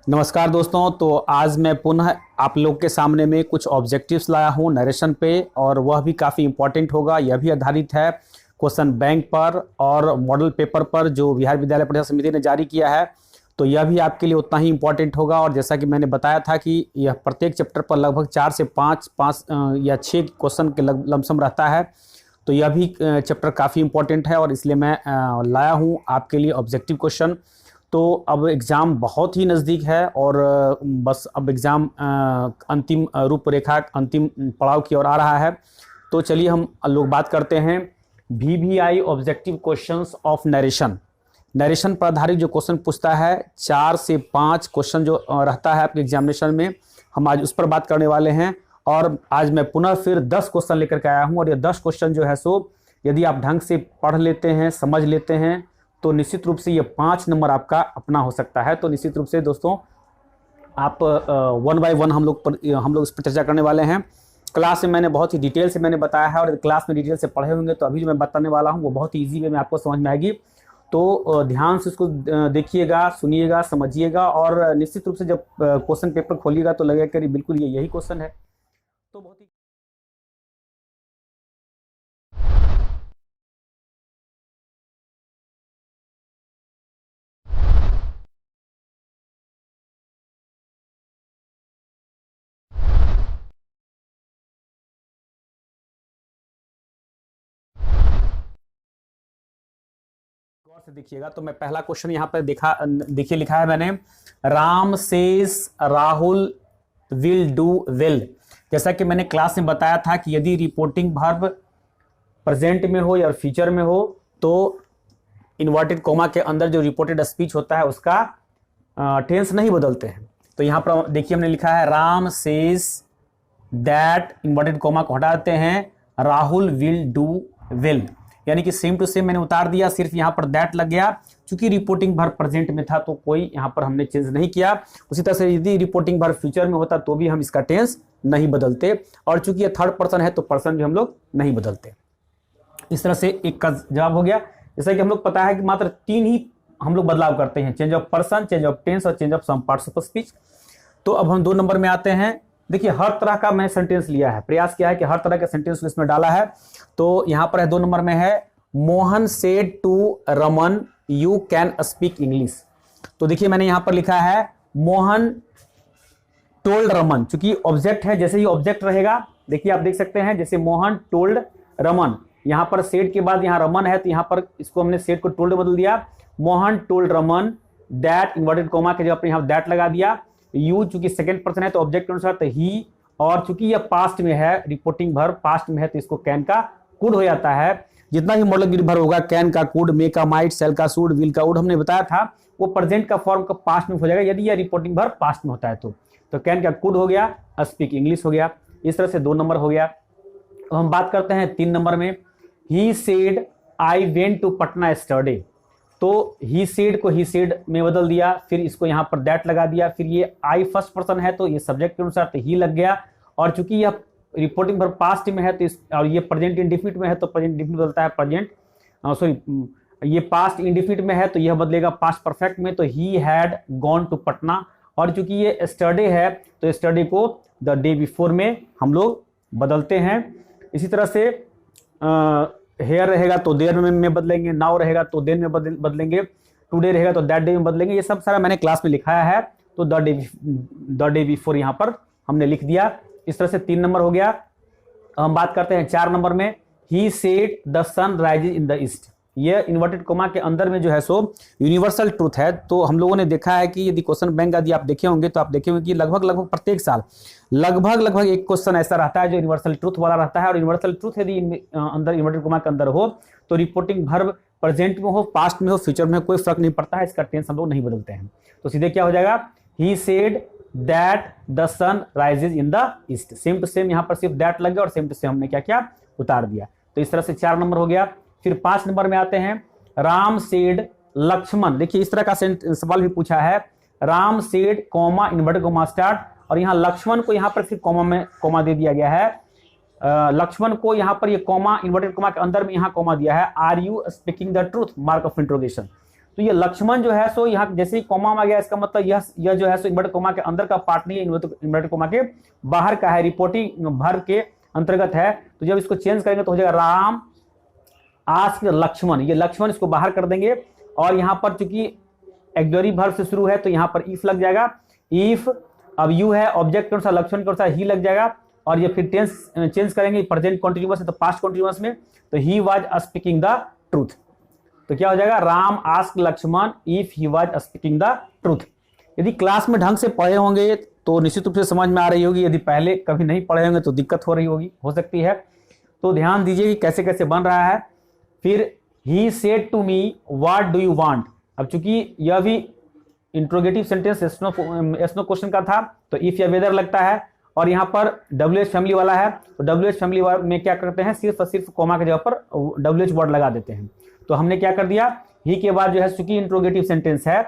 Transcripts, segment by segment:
नमस्कार दोस्तों। तो आज मैं पुनः आप लोग के सामने में कुछ ऑब्जेक्टिव्स लाया हूं नरेशन पे, और वह भी काफ़ी इंपॉर्टेंट होगा। यह भी आधारित है क्वेश्चन बैंक पर और मॉडल पेपर पर जो बिहार विद्यालय परीक्षा समिति ने जारी किया है। तो यह भी आपके लिए उतना ही इंपॉर्टेंट होगा। और जैसा कि मैंने बताया था कि यह प्रत्येक चैप्टर पर लगभग 4 से 5 या 6 क्वेश्चन के लमसम रहता है। तो यह भी चैप्टर काफ़ी इंपॉर्टेंट है और इसलिए मैं लाया हूँ आपके लिए ऑब्जेक्टिव क्वेश्चन। तो अब एग्ज़ाम बहुत ही नज़दीक है और बस अब एग्ज़ाम अंतिम रूपरेखा अंतिम पड़ाव की ओर आ रहा है। तो चलिए हम लोग बात करते हैं VVI objective questions of narration. Narration पर आधारित जो क्वेश्चन पूछता है 4 से 5 क्वेश्चन जो रहता है आपके एग्जामिनेशन में, हम आज उस पर बात करने वाले हैं। और आज मैं पुनः फिर 10 क्वेश्चन लेकर के आया हूँ और ये 10 क्वेश्चन जो है सो यदि आप ढंग से पढ़ लेते हैं, समझ लेते हैं, तो निश्चित रूप से ये 5 नंबर आपका अपना हो सकता है। तो निश्चित रूप से दोस्तों आप 1 बाय 1 हम लोग इस पर चर्चा करने वाले हैं। क्लास में मैंने बहुत ही डिटेल से मैंने बताया है और क्लास में डिटेल से पढ़े होंगे तो अभी जो मैं बताने वाला हूँ वो बहुत ही ईजी वे में आपको समझ में आएगी। तो ध्यान से उसको देखिएगा, सुनिएगा, समझिएगा और निश्चित रूप से जब क्वेश्चन पेपर खोलिएगा तो लगेगा कि बिल्कुल ये यही क्वेश्चन है। तो बहुत ही गौर से देखिएगा। तो मैं पहला क्वेश्चन यहाँ पर देखिए लिखा है मैंने, Ram says Rahul will do well. जैसा कि मैंने क्लास में बताया था कि यदि रिपोर्टिंग वर्ब प्रेजेंट में हो या फ्यूचर में हो तो इन्वर्टेड कोमा के अंदर जो रिपोर्टेड स्पीच होता है उसका टेंस नहीं बदलते हैं। तो यहाँ पर देखिए हमने लिखा है Ram says that, inverted coma को हटा देते हैं, राहुल विल डू वेल, यानी कि सेम टू सेम मैंने उतार दिया, सिर्फ यहाँ पर दैट लग गया। चूंकि रिपोर्टिंग वर्ब प्रेजेंट में था तो कोई यहाँ पर हमने चेंज नहीं किया। उसी तरह से यदि रिपोर्टिंग वर्ब फ्यूचर में होता तो भी हम इसका टेंस नहीं बदलते। और चूंकि ये थर्ड पर्सन है तो पर्सन भी हम लोग नहीं बदलते। इस तरह से एक का जवाब हो गया। जैसा कि हम लोग पता है कि मात्र 3 ही हम लोग बदलाव करते हैं, change of person, change of tense और change of some parts of speech. तो अब हम 2 नंबर में आते हैं। देखिए हर तरह का मैं सेंटेंस लिया है, प्रयास किया है कि हर तरह के सेंटेंस इसमें डाला है। तो यहां पर है 2 नंबर में है, Mohan said to Raman you can speak English. तो देखिए मैंने यहां पर लिखा है मोहन टोल्ड रमन, चूंकि ऑब्जेक्ट है, जैसे ही ऑब्जेक्ट रहेगा देखिए आप देख सकते हैं, जैसे मोहन टोल्ड रमन, यहां पर सेड के बाद यहां रमन है तो यहां पर इसको हमने सेड को टोल्ड बदल दिया। Mohan told Raman that, inverted comma के जगह पर यहां दैट लगा दिया। यू चूंकि सेकंड पर्सन है तो ऑब्जेक्ट के अनुसार तो ही, और चूंकि यह पास्ट में है, रिपोर्टिंग वर्ब पास्ट में है तो इसको कैन का कुड हो जाता है। जितना भी मॉडल निर्भर होगा, कैन का कुड, मे का माइट, सेल का शुड, विल का वुड, हमने बताया था वो प्रेजेंट का फॉर्म का पास्ट में हो जाएगा यदि यह रिपोर्टिंग वर्ब पास्ट में होता है तो कैन का कुड हो गया, स्पीक इंग्लिश हो गया। इस तरह से 2 नंबर हो गया। तो हम बात करते हैं 3 नंबर में, he said I went to Patna yesterday. तो ही सेड को ही सेड में बदल दिया, फिर इसको यहां पर दैट लगा दिया, फिर ये आई फर्स्ट पर्सन है तो ये सब्जेक्ट के अनुसार तो ही लग गया। और चूंकि यह रिपोर्टिंग वर्ब पास्ट में है तो और ये प्रेजेंट इंडिफिनिट में है तो प्रेजेंट इंडिफिनिट बदलता है प्रेजेंट, ये पास्ट इंडिफिनिट में है तो यह बदलेगा पास्ट परफेक्ट में, तो he had gone to Patna. और चूंकि ये यस्टरडे है तो यस्टरडे को द डे बिफोर में हम लोग बदलते हैं। इसी तरह से हेयर रहेगा तो देर में बदलेंगे, नाउ रहेगा तो देन में बदलेंगे, टुडे रहेगा तो दैट डे में बदलेंगे। ये सब सारा मैंने क्लास में लिखाया है, तो द डे बिफोर यहाँ पर हमने लिख दिया। इस तरह से 3 नंबर हो गया। हम बात करते हैं 4 नंबर में, he said the sun rises in the east. ये इन्वर्टेड कोमा के अंदर में जो है सो यूनिवर्सल ट्रूथ है। तो हम लोगों ने देखा है कि यदि क्वेश्चन बैंक यदि आप देखे होंगे तो आप देखे होंगे कि लगभग प्रत्येक साल लगभग एक क्वेश्चन ऐसा रहता है जो यूनिवर्सल ट्रूथ वाला रहता है। और यूनिवर्सल ट्रूथ यदि अंदर इन्वर्टेड कोमा के अंदर हो तो रिपोर्टिंग वर्ब प्रेजेंट में हो, पास्ट में हो, फ्यूचर में हो, कोई फर्क नहीं पड़ता है, इसका टेंस हम लोग नहीं बदलते हैं। तो सीधे क्या हो जाएगा, he said that the sun rises in the east. Same to same यहाँ पर सिर्फ दैट लग गया और सेम टू सेम हमने क्या किया, उतार दिया। तो इस तरह से 4 नंबर हो गया। फिर 5 नंबर में आते हैं, राम सेड लक्ष्मण। देखिए इस तरह का सवाल भी पूछा है, Ram said comma inverted coma start, और यहाँ लक्ष्मण को यहाँ पर सिर्फ कॉमा में कॉमा दे दिया गया है। लक्ष्मण को यहाँ पर ये कॉमा इन्वर्टेड कोमा के अंदर में यहाँ कॉमा दिया है, are you speaking the truth, mark of interrogation. तो ये लक्ष्मण जो है सो यहाँ जैसे ही कॉमा आ गया, इसका मतलब यह जो है सो इन्वर्टेड कॉमा के अंदर का पार्ट नहीं है, इन्वर्टेड कॉमा के बाहर का है, रिपोर्टिंग भर के अंतर्गत है। तो जब इसको चेंज करेंगे तो हो जाएगा राम आस्क्ड लक्ष्मण, ये लक्ष्मण इसको बाहर कर देंगे। और यहाँ पर चूंकि ऑक्सिलरी वर्ब से शुरू है तो यहाँ पर इफ लग जाएगा, इफ अब यू है ऑब्जेक्ट के अनुसार, लक्ष्मण के अनुसार ही लग जाएगा। और ये फिर टेंस चेंज करेंगे, प्रेजेंट कॉन्टिन्यूअस है तो पास्ट कॉन्टिन्यूअस में, तो he was speaking the truth. तो क्या हो जाएगा, Ram asked Lakshman if he was speaking the truth. यदि क्लास में ढंग से पढ़े होंगे तो निश्चित रूप से समझ में आ रही होगी, यदि पहले कभी नहीं पढ़े होंगे तो दिक्कत हो रही होगी, हो सकती है। तो ध्यान दीजिए कि कैसे कैसे बन रहा है। फिर he said to me what do you want. अब चूंकि यह भी interrogative sentence yes no question का था तो इफ या वेदर लगता है, और यहाँ पर WH फैमिली वाला है तो WH फैमिली में क्या करते हैं, सिर्फ और सिर्फ कॉमा के जगह पर WH वर्ड लगा देते हैं। तो हमने क्या कर दिया, ही के बाद जो है चूंकि इंट्रोगेटिव सेंटेंस है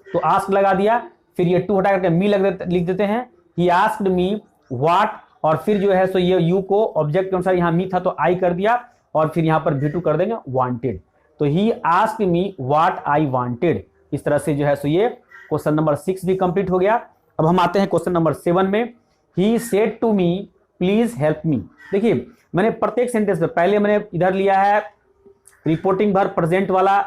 तो आस्क लगा दिया, फिर ये टू हटा करके मी लिख देते हैं, ही आस्क्ड मी व्हाट, और फिर जो है सो ये यू को ऑब्जेक्ट के अनुसार यहाँ मी था तो आई कर दिया, और फिर यहाँ पर V2 कर देंगे वांटेड। तो he asked me what I wanted. इस तरह से जो है सो ये क्वेश्चन नंबर 6 भी कंप्लीट हो गया। अब हम आते हैं क्वेश्चन नंबर 7 में। He said to me please help me. देखिए मैंने प्रत्येक सेंटेंस में पहले मैंने इधर लिया है रिपोर्टिंग वर्ब प्रेजेंट वाला,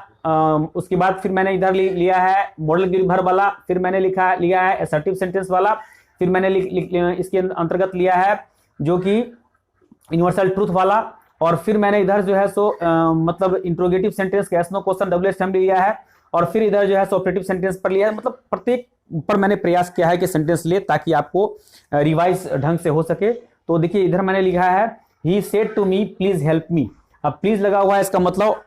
उसके बाद फिर मैंने इधर लिया है मॉडल वर्ब वाला, फिर मैंने लिया है असर्टिव सेंटेंस वाला, फिर मैंने इसके अंतर्गत लिया है जो कि यूनिवर्सल ट्रूथ वाला, और फिर मैंने इधर जो है सो मतलब इंट्रोगेटिव सेंटेंस का नो क्वेश्चन WH फैमिली लिया है, और फिर इधर जो है सो ऑपरेटिव सेंटेंस पर लिया है। मतलब प्रत्येक पर मैंने प्रयास किया है कि सेंटेंस ले ताकि आपको रिवाइज ढंग से हो सके। तो देखिए इधर मैंने लिखा है he said to me please help me. अब प्लीज लगा हुआ है, इसका मतलब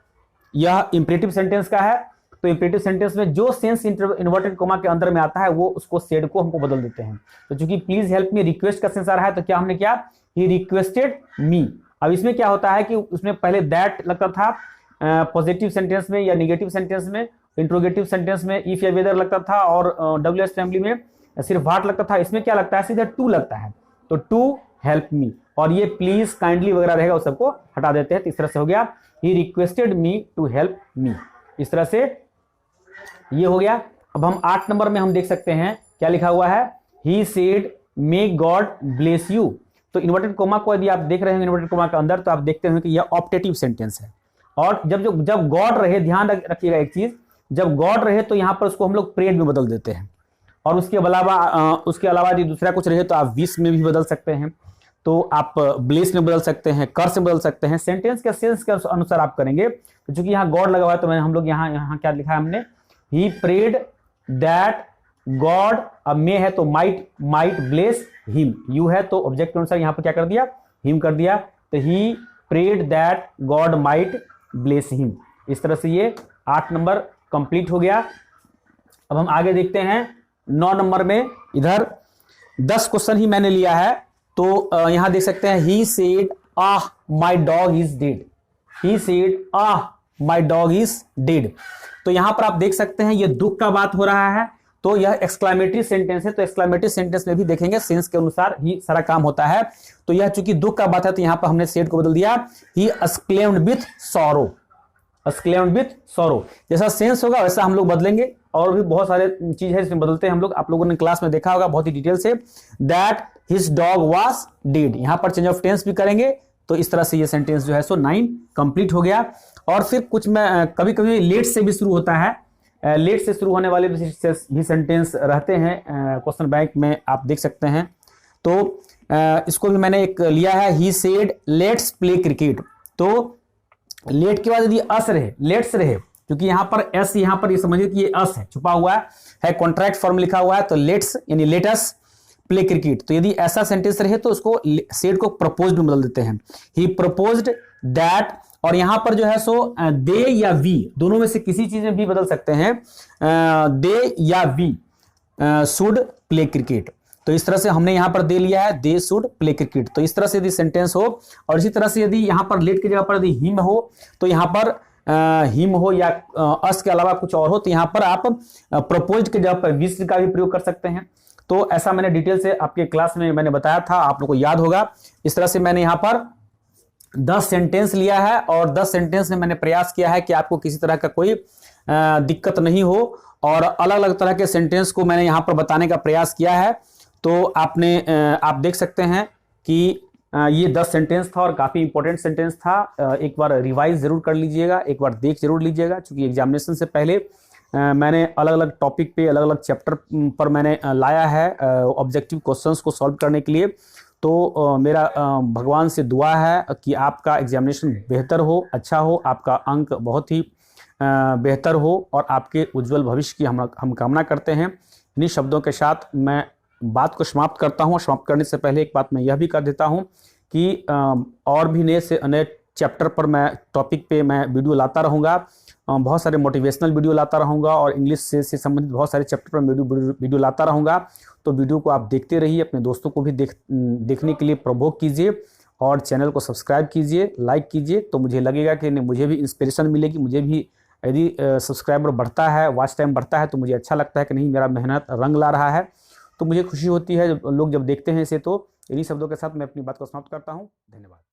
यह इंपरेटिव सेंटेंस का है। तो इंपरेटिव सेंटेंस में जो सेंस इन्वर्टेड कॉमा के अंदर में आता है वो उसको सेड को हमको बदल देते हैं। तो चूंकि प्लीज हेल्प मी रिक्वेस्ट का सेंस आ रहा है तो क्या हमने किया, ही रिक्वेस्टेड मी। अब इसमें क्या होता है कि उसमें पहले दैट लगता था पॉजिटिव सेंटेंस में या निगेटिव सेंटेंस में, इंट्रोगेटिव सेंटेंस में इफ या वेदर लगता था, और WH फैमिली में सिर्फ व्हाट लगता था। इसमें क्या लगता है, सीधे टू लगता है, तो टू हेल्प मी, और ये प्लीज काइंडली वगैरह रहेगा उस सबको हटा देते हैं। तो इस तरह से हो गया he requested me to help me. इस तरह से ये हो गया। अब हम 8 नंबर में हम देख सकते हैं क्या लिखा हुआ है, he said may God bless you. तो इन्वर्टेड कोमा को यदि आप देख रहे हैं इन्वर्टेड कोमा के अंदर तो आप देखते हैं कि यह ऑप्टेटिव सेंटेंस है, और जब गॉड रहे, ध्यान रखिएगा एक चीज, जब गॉड रहे तो यहां पर उसको हम लोग प्रेड में बदल देते हैं, और उसके अलावा यदि दूसरा कुछ रहे तो आप विश में भी बदल सकते हैं, तो आप ब्लेस में बदल सकते हैं, कर्स में बदल सकते हैं। सेंटेंस के सेंस के अनुसार आप करेंगे। तो चूंकि यहाँ गॉड लगा हुआ है तो हम लोग यहाँ क्या लिखा है हमने, ही प्रेड दैट गॉड, अब मे है तो माइट ब्लेस हिम, यू है तो ऑब्जेक्ट के अनुसार यहाँ पर क्या कर दिया, हिम कर दिया। तो he prayed that God might bless him. इस तरह से ये 8 नंबर कंप्लीट हो गया। अब हम आगे देखते हैं 9 नंबर में। इधर 10 क्वेश्चन ही मैंने लिया है, तो यहां देख सकते हैं he said ah my dog is dead, he said ah my dog is dead. तो यहां पर आप देख सकते हैं ये दुख का बात हो रहा है, तो यह एक्सक्लेमेटरी सेंटेंस है। तो एक्सक्लेमेटरी सेंटेंस में भी देखेंगे सेंस के अनुसार ही सारा काम होता है। तो यह चूंकि दुख का बात है तो यहां पर हमने सेड को बदल दिया, he exclaimed with sorrow, exclaimed with sorrow. जैसा सेंस होगा वैसा हम लोग बदलेंगे, और भी बहुत सारे चीज है इसमें बदलते हैं हम लोग। आप लोगों ने क्लास में देखा होगा बहुत ही डिटेल से, that his dog was dead. यहां पर चेंज ऑफ टेंस भी करेंगे। तो इस तरह से ये सेंटेंस जो है सो 9 कंप्लीट हो गया। और फिर कुछ में कभी कभी लेट से भी शुरू होता है, लेट से शुरू होने वाले भी सेंटेंस रहते हैं क्वेश्चन बैंक में, आप देख सकते हैं। तो इसको भी मैंने एक लिया है, he said let's play cricket. तो लेट के बाद यदि अस रहे, लेट्स रहे, क्योंकि यहां पर एस, यहां पर ये समझिए कि ये अस है, छुपा हुआ है कॉन्ट्रैक्ट फॉर्म लिखा हुआ है, तो लेट्स यानी लेट अस प्ले क्रिकेट। तो यदि ऐसा सेंटेंस रहे तो उसको सेड को प्रपोज्ड में बदल देते हैं, ही प्रपोज्ड दैट। और यहां पर जो है सो दे या वी, दोनों में से किसी चीज में भी बदल सकते हैं, दे या वी शुड प्ले क्रिकेट। तो इस तरह से हमने यहां पर दे लिया है, दे शुड प्ले क्रिकेट। तो इस तरह से यदि सेंटेंस हो, और इसी तरह से यदि यहां पर लेट की जगह पर यदि हिम हो तो यहां पर हिम हो या अस के अलावा कुछ और हो तो यहां पर आप प्रपोज्ड के जगह पर विश का भी प्रयोग कर सकते हैं। तो ऐसा मैंने डिटेल से आपके क्लास में मैंने बताया था, आप लोग को याद होगा। इस तरह से मैंने यहां पर 10 सेंटेंस लिया है, और 10 सेंटेंस में मैंने प्रयास किया है कि आपको किसी तरह का कोई दिक्कत नहीं हो, और अलग अलग तरह के सेंटेंस को मैंने यहाँ पर बताने का प्रयास किया है। तो आप देख सकते हैं कि ये 10 सेंटेंस था और काफ़ी इंपॉर्टेंट सेंटेंस था। एक बार रिवाइज जरूर कर लीजिएगा, एक बार देख जरूर लीजिएगा, क्योंकि एग्जामिनेशन से पहले मैंने अलग अलग टॉपिक पे, अलग अलग चैप्टर पर मैंने लाया है ऑब्जेक्टिव क्वेश्चंस को सॉल्व करने के लिए। तो मेरा भगवान से दुआ है कि आपका एग्जामिनेशन बेहतर हो, अच्छा हो, आपका अंक बहुत ही बेहतर हो और आपके उज्जवल भविष्य की हम कामना करते हैं। इन्हीं शब्दों के साथ मैं बात को समाप्त करता हूँ। समाप्त करने से पहले एक बात मैं यह भी कर देता हूँ कि और भी नए चैप्टर पर मैं टॉपिक पे मैं वीडियो लाता रहूँगा। बहुत सारे मोटिवेशनल वीडियो लाता रहूँगा और इंग्लिश से संबंधित बहुत सारे चैप्टर पर वीडियो लाता रहूँगा। तो वीडियो को आप देखते रहिए, अपने दोस्तों को भी देखने के लिए प्रवोक कीजिए और चैनल को सब्सक्राइब कीजिए, लाइक कीजिए। तो मुझे लगेगा कि मुझे भी इंस्पिरेशन मिलेगी, मुझे भी यदि सब्सक्राइबर बढ़ता है, वॉच टाइम बढ़ता है, तो मुझे अच्छा लगता है कि नहीं, मेरा मेहनत रंग ला रहा है। तो मुझे खुशी होती है लोग जब देखते हैं इसे। तो इन्हीं शब्दों के साथ मैं अपनी बात को समाप्त करता हूँ। धन्यवाद।